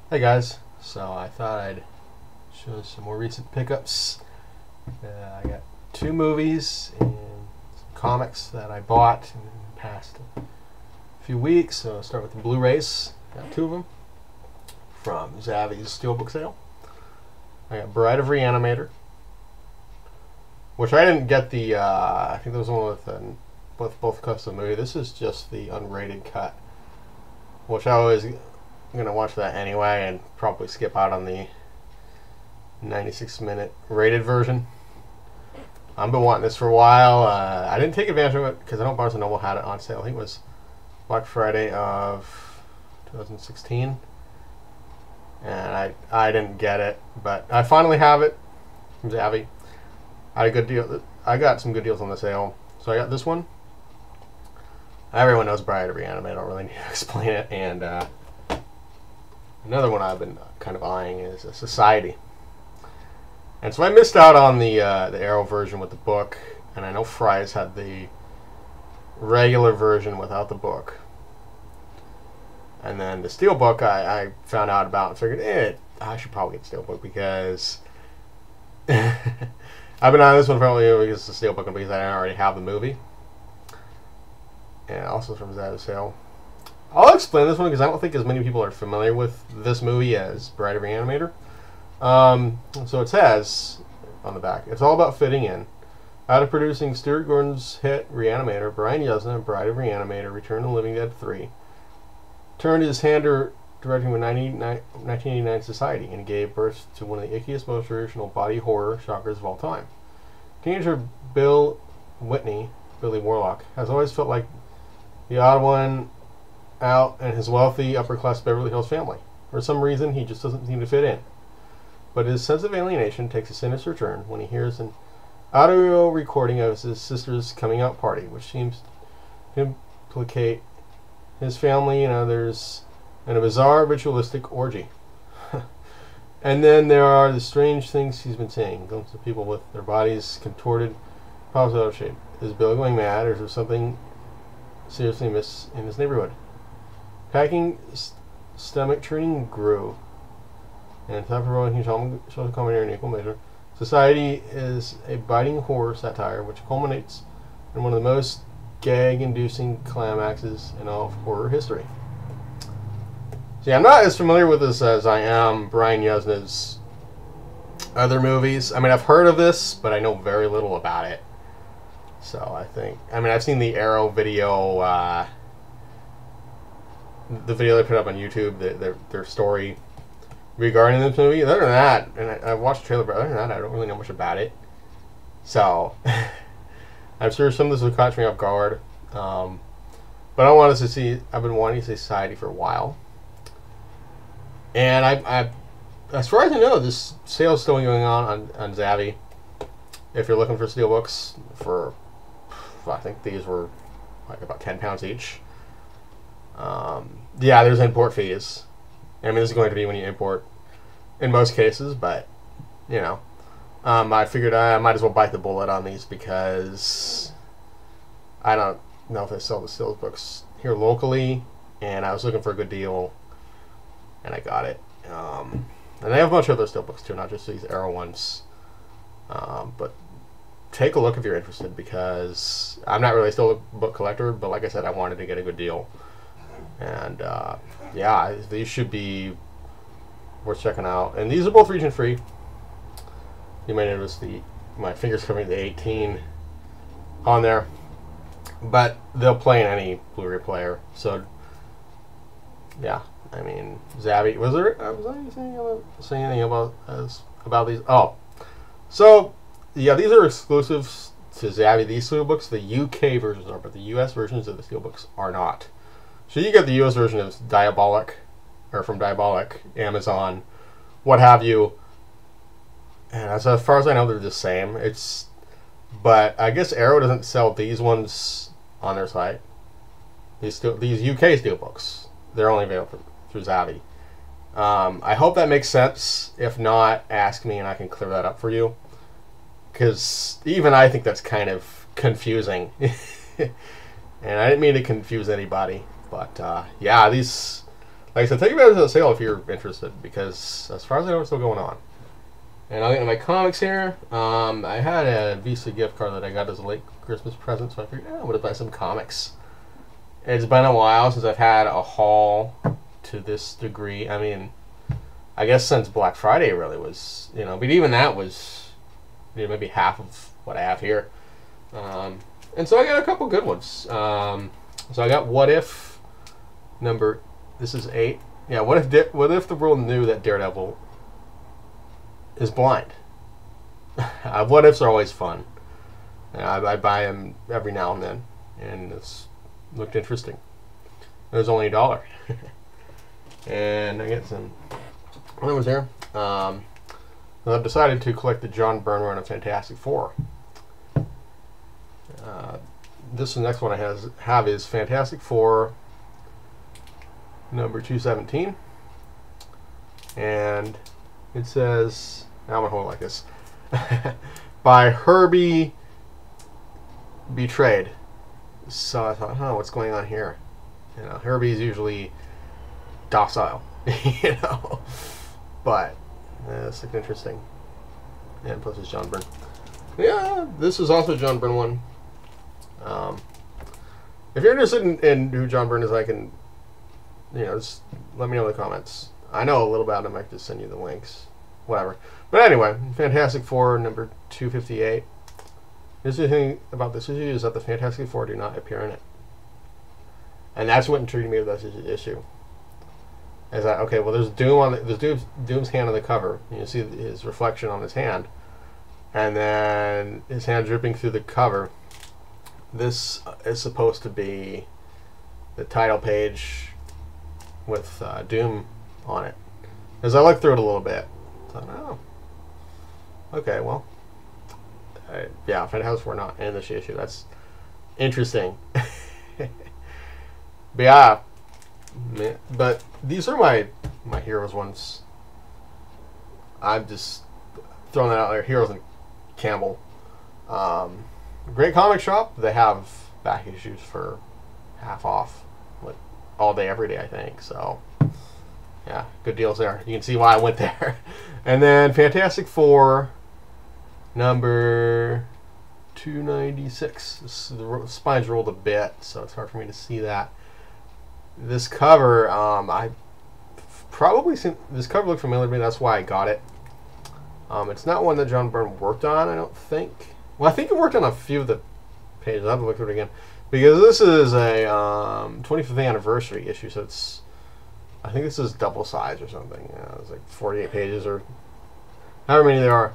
Hey guys, so I thought I'd show some more recent pickups. I got two movies and some comics that I bought in the past few weeks. So I'll start with the Blu-rays. Got two of them from Zavvy's Steelbook sale. I got Bride of Reanimator, which I didn't get the. I think there was one with both cuts of the movie. This is just the unrated cut, which I was gonna watch that anyway and probably skip out on the 96-minute rated version. I've been wanting this for a while. I didn't take advantage of it because I know Barnes & Noble had it on sale. I think it was Black Friday of 2016, and I didn't get it, but I finally have it from Zavvi. I had a good deal. I got some good deals on the sale, so I got this one. Everyone knows Bride of Reanimator. I don't really need to explain it. And another one I've been kind of eyeing is a Society. And so I missed out on the Arrow version with the book, and I know Fry's had the regular version without the book. And then the Steelbook I found out about and figured, I should probably get Steelbook because I've been on this one probably because it's the Steelbook and because I already have the movie. And also from Zavvi sale. I'll explain this one because I don't think as many people are familiar with this movie as Bride of Reanimator. So it says on the back, it's all about fitting in. Out of producing Stuart Gordon's hit Reanimator, Brian Yuzna, Bride of Reanimator, Return of the Living Dead 3, turned his hand to directing with 1989 Society and gave birth to one of the ickiest, most traditional body horror shockers of all time. Teenager Bill Whitney, Billy Warlock, has always felt like the odd one out in his wealthy, upper-class Beverly Hills family. For some reason, he just doesn't seem to fit in. But his sense of alienation takes a sinister turn when he hears an audio recording of his sister's coming-out party, which seems to implicate his family and others in a bizarre, ritualistic orgy. And then there are the strange things he's been saying. Glimpses of people with their bodies contorted, problems out of shape. Is Bill going mad, or is there something seriously amiss in his neighborhood? Packing stomach churning grew, and thought-provoking social commentary in equal measure. Society is a biting horror satire which culminates in one of the most gag-inducing climaxes in all of horror history. See, I'm not as familiar with this as I am Brian Yuzna's other movies. I mean, I've heard of this, but I know very little about it. So I've seen the Arrow video, the video they put up on YouTube, their story regarding this movie. Other than that, and I watched the trailer, but other than that, I don't really know much about it. So, I'm sure some of this will catch me off guard. But I wanted to see, I've been wanting to see Society for a while. And as far as I know, this sale is still going on Zavvi. If you're looking for Steelbooks for, I think these were like about £10 each. Yeah, there's import fees. I mean, this is going to be when you import in most cases, but, you know. I figured I might as well bite the bullet on these because I don't know if they sell the Steelbooks here locally, and I was looking for a good deal, and I got it. And they have a bunch of other Steelbooks too, not just these Arrow ones. But take a look if you're interested, because I'm not really a Steelbook collector, but like I said, I wanted to get a good deal. And yeah, these should be worth checking out. And these are both region free. You may notice my fingers covering the 18 on there, but they'll play in any Blu-ray player. So yeah, I mean, Zavvi, was I saying anything about these? Oh, so yeah, these are exclusives to Zavvi. These Steelbooks, the UK versions are, but the US versions of the Steelbooks are not. So you get the US version of Diabolic, or from Diabolic, Amazon, what have you. And as far as I know, they're the same. But I guess Arrow doesn't sell these ones on their site. These UK Steelbooks, they're only available through Zavvi. I hope that makes sense. If not, ask me and I can clear that up for you. Because even I think that's kind of confusing. And I didn't mean to confuse anybody. But yeah, these like I said, take advantage of the sale if you're interested, because as far as I know, it's still going on. And I'll get into my comics here. I had a Visa gift card that I got as a late Christmas present, so I figured, I'm going to buy some comics. It's been a while since I've had a haul to this degree. I mean, I guess since Black Friday really was, but even that was maybe half of what I have here. And so I got a couple good ones. So I got What If this is 8. Yeah, what if the world knew that Daredevil is blind? What ifs are always fun. I buy them every now and then, and it's looked interesting. It was only $1. And I get some other ones here. I've decided to collect the John Byrne run of Fantastic Four. This next one I have is Fantastic Four number 217. And it says, now I'm going to hold it like this, by Herbie Betrayed. So I thought, what's going on here? Herbie's usually docile, but it's interesting. And plus it's John Byrne. Yeah, this is also a John Byrne one. If you're interested in who John Byrne is, I can, just let me know in the comments. I know a little about him. I can just send you the links, whatever. But anyway, Fantastic Four number 258. This is the thing about this issue is that the Fantastic Four do not appear in it, and that's what intrigued me with this issue. Is that okay? Well, there's Doom's hand on the cover. You see his reflection on his hand, and then his hand dripping through the cover. This is supposed to be the title page with Doom on it. As I looked through it a little bit, I thought, oh, okay, well, yeah, Fantastic Four not in this issue. That's interesting. But yeah, but these are my Heroes ones. I'm just throwing that out there. Heroes and Campbell. Great comic shop. They have back issues for half off, like all day, every day, I think. So, yeah, good deals there. You can see why I went there. And then Fantastic Four, number 296. The spine's rolled a bit, so it's hard for me to see that. This cover, I probably seen this cover looked familiar to me. That's why I got it. It's not one that John Byrne worked on, I don't think. Well, I think he worked on a few of the pages. I'll have to look through it again. Because this is a 25th anniversary issue, so it's, I think this is double size or something. Yeah, it's like 48 pages or however many there are.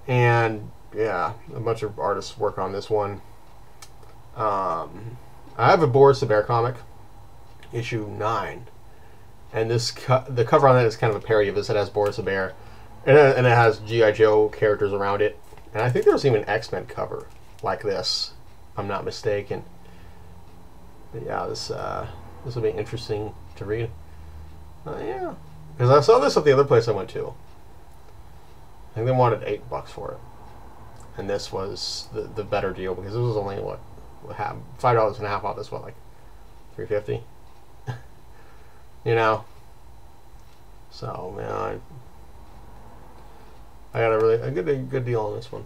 And, yeah, a bunch of artists work on this one. I have a Boris the Bear comic, issue 9. And the cover on that is kind of a parody of this. It has Boris the Bear. And it has G.I. Joe characters around it. And I think there was even an X-Men cover like this, if I'm not mistaken. But yeah, this will be interesting to read. Yeah, because I saw this at the other place I went to. I think they wanted $8 for it, and this was the better deal because this was only what $5.50 off. This like $3.50. So man, I got a good deal on this one.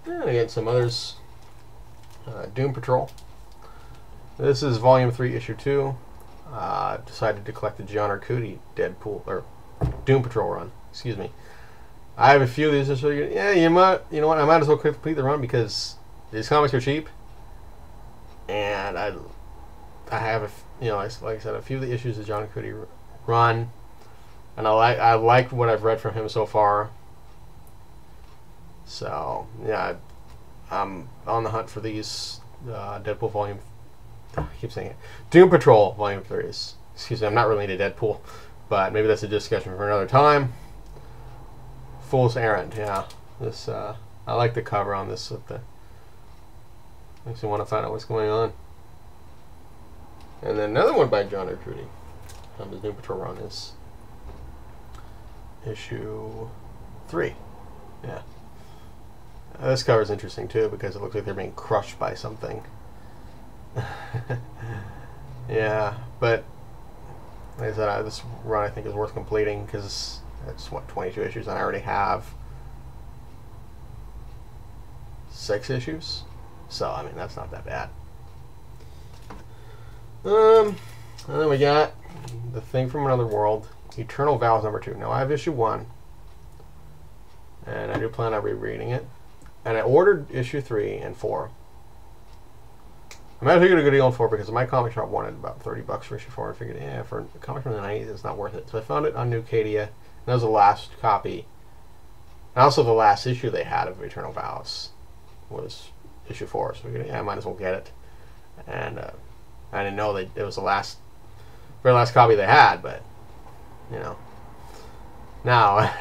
And again, some others. Doom Patrol. This is Volume 3, Issue 2. Decided to collect the John Arcudi Deadpool or Doom Patrol run. Excuse me. I have a few of these. Just so you know what? I might as well complete the run because these comics are cheap, and I have like I said, a few of the issues of John Arcudi run. And I like what I've read from him so far. So yeah, I'm on the hunt for these Deadpool volume. I keep saying it. Doom Patrol volume 3s. Excuse me, I'm not really into Deadpool, but maybe that's a discussion for another time. Fool's Errand. Yeah, this I like the cover on this. Makes me want to find out what's going on. And then another one by John Arcudi. His Doom Patrol run is issue 3. Yeah. This cover is interesting too because it looks like they're being crushed by something. Yeah, but Like I said, this run I think is worth completing because it's, what, 22 issues, and I already have 6 issues. So, I mean, that's not that bad. And then we got The Thing from Another World, Eternal Vows #2. Now, I have issue 1, and I do plan on rereading it. And I ordered issue 3 and 4. I might have get a good deal on 4 because my comic shop wanted about $30 for issue 4. I figured, yeah, for a comic from the 90s, it's not worth it. So I found it on Nucadia, and that was the last copy. And also the last issue they had of Eternal Vows was issue 4. So I figured, yeah, I might as well get it. And I didn't know it was the very last copy they had, but, you know. Now, I'm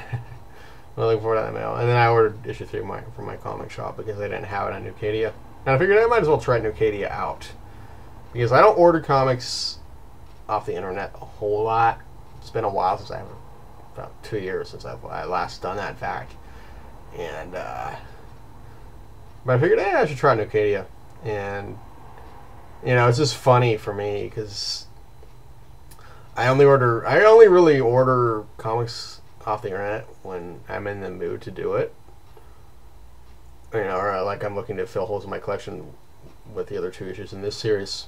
looking forward to that mail. And then I ordered issue 3 from my comic shop because they didn't have it on Nucadia. And I figured I might as well try Nucadia out. Because I don't order comics off the internet a whole lot. It's been a while since about 2 years since I last done that, in fact. And, but I figured, I should try Nucadia. And, you know, it's just funny for me because I only really order comics off the internet when I'm in the mood to do it. You know, or like I'm looking to fill holes in my collection with the other 2 issues in this series.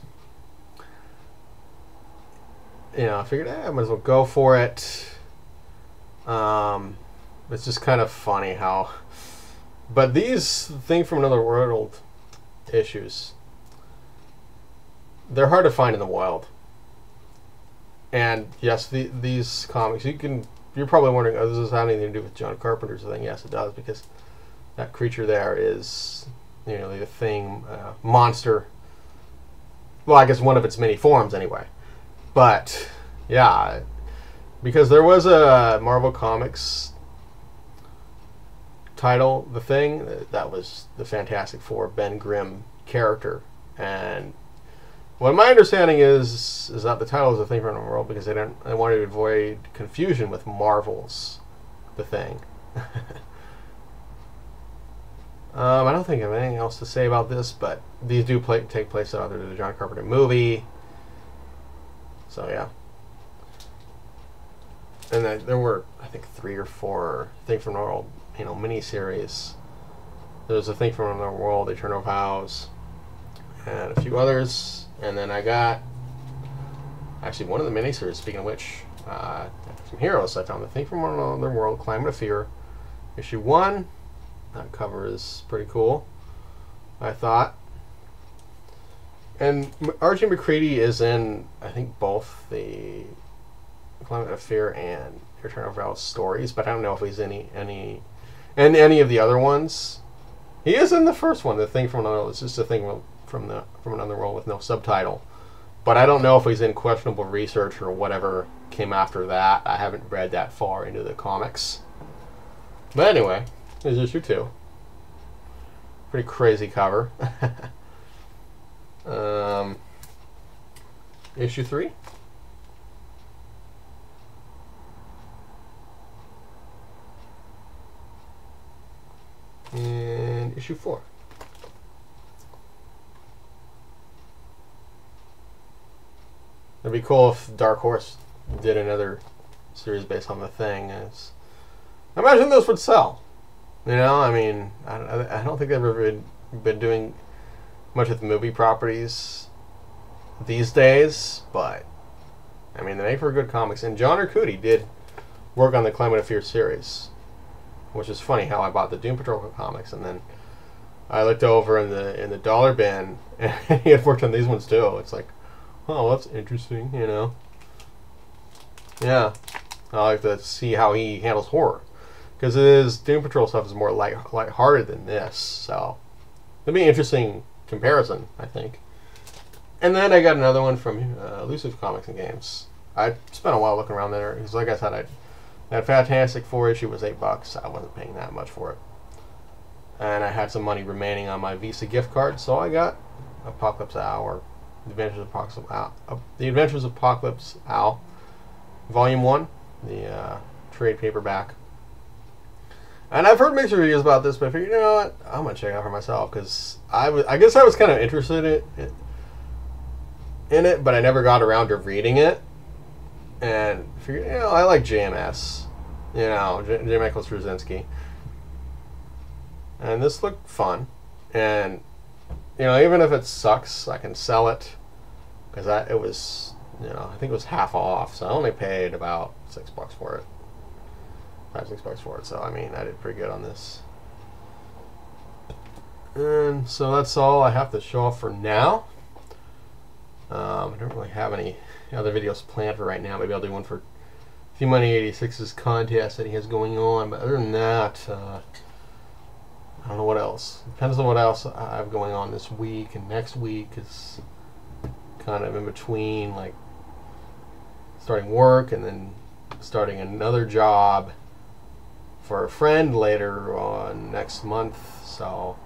You know, I figured, I might as well go for it. It's just kind of funny how... But these Thing from Another World issues, they're hard to find in the wild. And yes, these comics, you're probably wondering, does this have anything to do with John Carpenter's thing? Yes, it does, because that creature there is, you know, the Thing, monster. Well, I guess one of its many forms, anyway. But, yeah, because there was a Marvel Comics title, The Thing, that was the Fantastic Four Ben Grimm character. And what my understanding is that the title is The Thing from Another World because they wanted to avoid confusion with Marvel's The Thing. I don't think I have anything else to say about this, but these do take place after the John Carpenter movie. So, yeah. And there were, I think, 3 or 4 Thing from Another World, you know, mini-series. There's a Thing from Another World, Eternal Vows, and a few others. And then I got, actually, one of the mini-series, speaking of which, some heroes. I found The Thing from Another World, Climate of Fear, issue 1. That cover is pretty cool, I thought. And R.J. McCready is in, I think, both the Climate of Fear and Eternal Vows stories, but I don't know if he's in any of the other ones. He is in the first one, The Thing from Another World. It's just a thing from Another World with no subtitle. But I don't know if he's in Questionable Research or whatever came after that. I haven't read that far into the comics. But anyway, there's issue 2. Pretty crazy cover. Issue 3. And issue 4. It'd be cool if Dark Horse did another series based on The Thing. I imagine those would sell. You know, I mean, I don't think they've ever been doing much with movie properties these days, but I mean, they make for good comics. And John Arcudi did work on the Climate of Fear series, which is funny how I bought the Doom Patrol comics and then I looked over in the dollar bin and he had worked on these ones too. It's like, oh, that's interesting, you know. Yeah, I like to see how he handles horror. Because his Doom Patrol stuff is more lighthearted than this, so it'll be an interesting comparison, I think. And then I got another one from Elusive Comics and Games. I spent a while looking around there, because like I said, that Fantastic Four issue was $8. I wasn't paying that much for it. And I had some money remaining on my Visa gift card, so I got Apocalypse Owl, or The Adventures of Apocalypse Owl, Volume 1, the trade paperback. And I've heard mixed reviews about this, but I figured, you know what, I'm going to check it out for myself, because I guess I was kind of interested in it, but I never got around to reading it. And figured, you know, I like JMS, you know, J. Michael Straczynski, and this looked fun. And you know, even if it sucks, I can sell it because it was, you know, I think it was half off, so I only paid about $6 for it, $5-6 for it. So I mean, I did pretty good on this. And so that's all I have to show off for now. I don't really have any other videos planned for right now. Maybe I'll do one for Team Money 86's contest that he has going on. But other than that, I don't know what else. Depends on what else I have going on this week, and next week is kind of in between, like starting work and then starting another job for a friend later on next month. So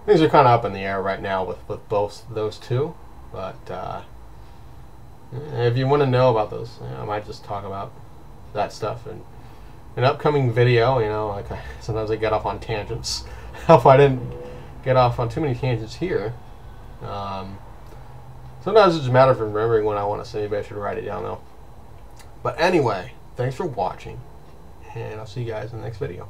things are kind of up in the air right now with both those two. But if you want to know about those, you know, I might just talk about that stuff in an upcoming video. You know, like sometimes I get off on tangents. Hope I didn't get off on too many tangents here. Sometimes it's just a matter of remembering when I want to say. Maybe I should write it down though. But anyway, thanks for watching, and I'll see you guys in the next video.